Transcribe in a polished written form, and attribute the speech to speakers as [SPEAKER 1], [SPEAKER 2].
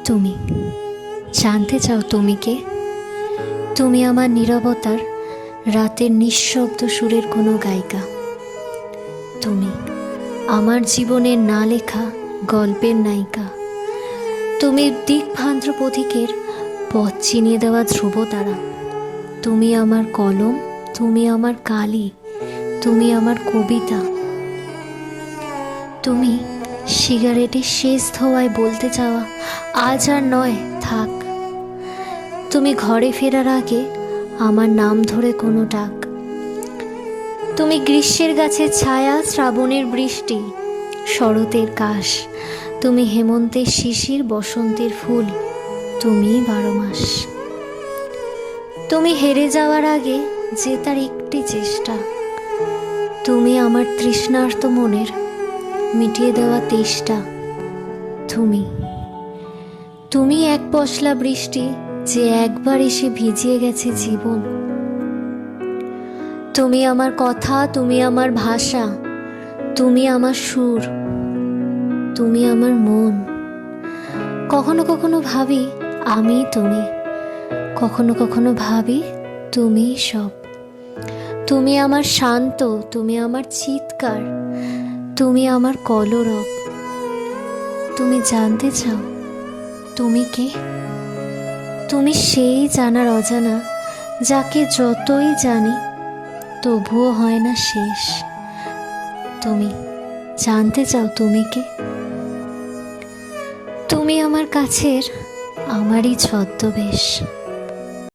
[SPEAKER 1] তুমি জানতে চাও তুমি কে? তুমি আমার নীরবতার রাতের নিঃশব্দ সুরের কোনো গায়িকা। তুমি আমার জীবনের না লেখা গল্পের নায়িকা। তুমি দিকভ্রান্ত পথিকের পথ চিনিয়ে দেওয়া ধ্রুবতারা। তুমি আমার কলম, তুমি আমার কালি, তুমি আমার কবিতা। তুমি সিগারেটের শেষ ধোঁয়ায় বলতে চাওয়া আজ আর নয়, থাক। তুমি ঘরে ফেরার আগে আমার নাম ধরে কোনো ডাক। তুমি গ্রীষ্মের গাছের ছায়া, শ্রাবণের বৃষ্টি, শরতের কাশ। তুমি হেমন্তের শিশির, বসন্তের ফুল, তুমি 12 মাস। তুমি হেরে যাওয়ার আগে জেতার একটি চেষ্টা। তুমি আমার তৃষ্ণার্ত মনের মিটিয়ে দেওয়া তেষ্টা। তুমি এক পশলা বৃষ্টি যে একবার এসে ভিজিয়ে গেছে জীবন। তুমি আমার কথা, তুমি আমার ভাষা, তুমি আমার সুর, তুমি আমার মন। কখনো কখনো ভাবি আমি তুমি, কখনো কখনো ভাবি তুমি সব। তুমি আমার শান্ত, তুমি আমার চিৎকার, তুমি আমার কলরব। তুমি জানতে চাও তুমি কে? তুমি সেই জানার অজানা, যাকে যতই জানি তবুও হয় না শেষ। তুমি জানতে চাও তুমি কে? তুমি আমার কাছের আমারই ছদ্মবেশ।